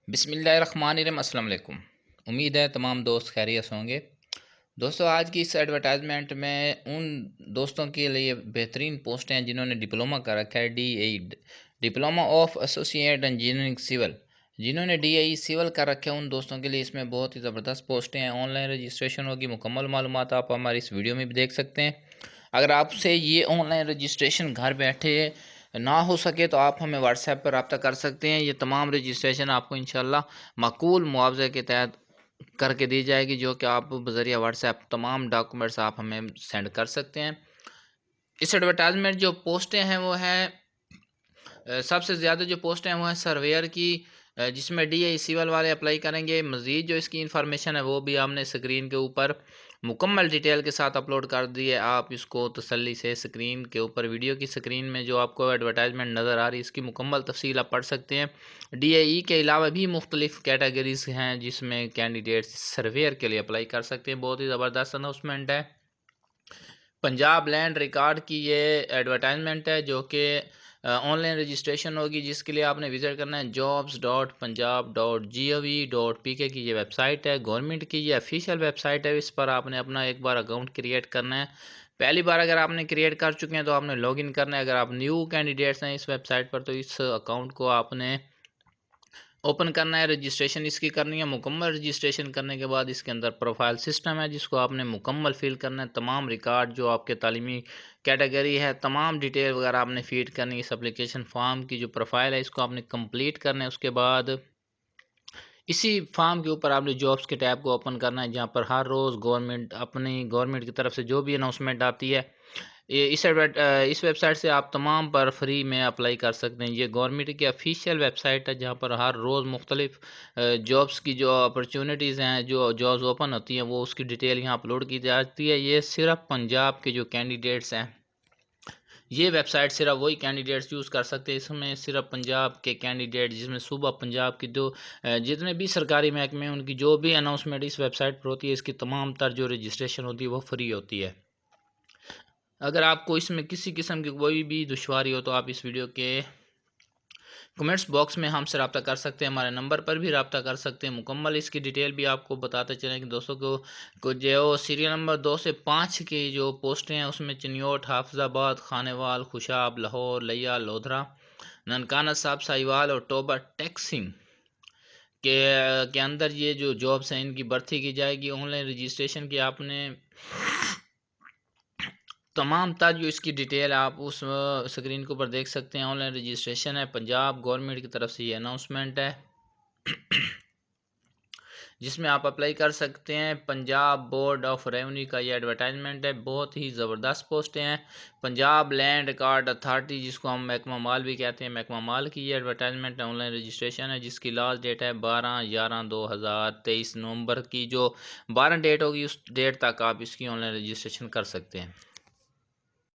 بسم اللہ الرحمن الرحیم۔ السلام علیکم۔ امید ہے تمام دوست خیریت ہوں گے۔ دوستوں، آج کی اس ایڈورٹائزمنٹ میں ان دوستوں کے لیے بہترین پوسٹ ہیں جنہوں نے ڈپلومہ کر رکھا ہے diploma of associate engineering civil, جنہوں نے ڈی اے ای سول کر رکھا ہے ان دوستوں کے لیے اس میں بہت ہی زبردست پوسٹیں ہیں۔ آن لائن رجسٹریشن ہوگی، مکمل معلومات آپ ہماری اس ویڈیو میں بھی دیکھ سکتے ہیں۔ اگر آپ سے یہ آن لائن رجسٹریشن گھر بیٹھے نہ ہو سکے تو آپ ہمیں واٹس ایپ پر رابطہ کر سکتے ہیں۔ یہ تمام رجسٹریشن آپ کو انشاءاللہ معقول معاوضے کے تحت کر کے دی جائے گی، جو کہ آپ بذریعہ واٹس ایپ تمام ڈاکومنٹس آپ ہمیں سینڈ کر سکتے ہیں۔ اس ایڈورٹائزمنٹ جو پوسٹیں ہیں وہ ہیں سب سے زیادہ جو پوسٹیں ہیں وہ ہیں سرویئر کی، جس میں ڈی اے سیول والے اپلائی کریں گے۔ مزید جو اس کی انفارمیشن ہے وہ بھی ہم نے سکرین کے اوپر مکمل ڈیٹیل کے ساتھ اپلوڈ کر دی ہے۔ آپ اس کو تسلی سے سکرین کے اوپر ویڈیو کی سکرین میں جو آپ کو ایڈورٹائزمنٹ نظر آ رہی ہے اس کی مکمل تفصیل آپ پڑھ سکتے ہیں۔ ڈی اے ای کے علاوہ بھی مختلف کیٹیگریز ہیں جس میں کینڈیڈیٹس سرویئر کے لیے اپلائی کر سکتے ہیں۔ بہت ہی زبردست اناؤنسمنٹ ہے۔ پنجاب لینڈ ریکارڈ کی یہ ایڈورٹائزمنٹ ہے جو کہ آن لائن رجسٹریشن ہوگی، جس کے لیے آپ نے وزٹ کرنا ہے jobs.punjab.gov.pk کی یہ ویب سائٹ ہے۔ گورنمنٹ کی یہ افیشیل ویب سائٹ ہے، اس پر آپ نے اپنا ایک بار اکاؤنٹ کریٹ کرنا ہے۔ پہلی بار اگر آپ نے کریٹ کر چکے ہیں تو آپ نے لاگ ان کرنا ہے۔ اگر آپ نیو کینڈیڈیٹس ہیں اس ویب سائٹ پر تو اس اکاؤنٹ کو آپ نے اوپن کرنا ہے، رجسٹریشن اس کی کرنی ہے۔ مکمل رجسٹریشن کرنے کے بعد اس کے اندر پروفائل سسٹم ہے جس کو آپ نے مکمل فل کرنا ہے۔ تمام ریکارڈ جو آپ کے تعلیمی کیٹیگری ہے، تمام ڈیٹیل وغیرہ آپ نے فیڈ کرنی ہے۔ اس اپلیکیشن فارم کی جو پروفائل ہے اس کو آپ نے کمپلیٹ کرنا ہے۔ اس کے بعد اسی فارم کے اوپر آپ نے جابس کے ٹیب کو اوپن کرنا ہے، جہاں پر ہر روز گورنمنٹ کی طرف سے جو بھی اناؤنسمنٹ آتی ہے اس ویب سائٹ سے آپ تمام پر فری میں اپلائی کر سکتے ہیں۔ یہ گورنمنٹ کی افیشیل ویب سائٹ ہے جہاں پر ہر روز مختلف جابس کی جو اپرچونٹیز ہیں، جو جابس اوپن ہوتی ہیں وہ اس کی ڈیٹیل یہاں اپلوڈ کی جاتی ہے۔ یہ صرف پنجاب کے جو کینڈیڈیٹس ہیں، یہ ویب سائٹ صرف وہی کینڈیڈیٹس یوز کر سکتے ہیں۔ اس میں صرف پنجاب کے کینڈیڈیٹ، جس میں صوبہ پنجاب کی جتنے بھی سرکاری محکمے ہیں ان کی جو بھی اناؤنسمنٹ اس ویب سائٹ پر ہوتی ہے، اس کی تمام تر جو رجسٹریشن ہوتی ہے وہ فری ہوتی ہے۔ اگر آپ کو اس میں کسی قسم کی کوئی بھی دشواری ہو تو آپ اس ویڈیو کے کمنٹس باکس میں ہم سے رابطہ کر سکتے ہیں، ہمارے نمبر پر بھی رابطہ کر سکتے ہیں۔ مکمل اس کی ڈیٹیل بھی آپ کو بتاتے چلیں کہ دوستوں کو جو سیریل نمبر 2 سے 5 کی جو پوسٹیں ہیں اس میں چنیوٹ، حافظ آباد، خانیوال، خوشاب، لاہور، لیا، لودھرا، ننکانہ صاحب، ساہیوال اور ٹوبہ ٹیکسنگ کے اندر یہ جو جابس ہیں ان کی بھرتی کی جائے گی۔ آن لائن رجسٹریشن کی آپ نے تمام تر جو اس کی ڈیٹیل آپ اس سکرین کے اوپر دیکھ سکتے ہیں۔ آن لائن رجسٹریشن ہے، پنجاب گورنمنٹ کی طرف سے یہ اناؤنسمنٹ ہے جس میں آپ اپلائی کر سکتے ہیں۔ پنجاب بورڈ آف ریونیو کا یہ ایڈورٹائزمنٹ ہے۔ بہت ہی زبردست پوسٹیں ہیں۔ پنجاب لینڈ ریکارڈ اتھارٹی، جس کو ہم محکمہ مال بھی کہتے ہیں، محکمہ مال کی یہ ایڈورٹائزمنٹ آن لائن رجسٹریشن ہے جس کی لاسٹ ڈیٹ ہے 12/11/2023۔ نومبر کی جو 12 ڈیٹ ہوگی اس ڈیٹ تک آپ اس کی آن لائن رجسٹریشن کر سکتے ہیں۔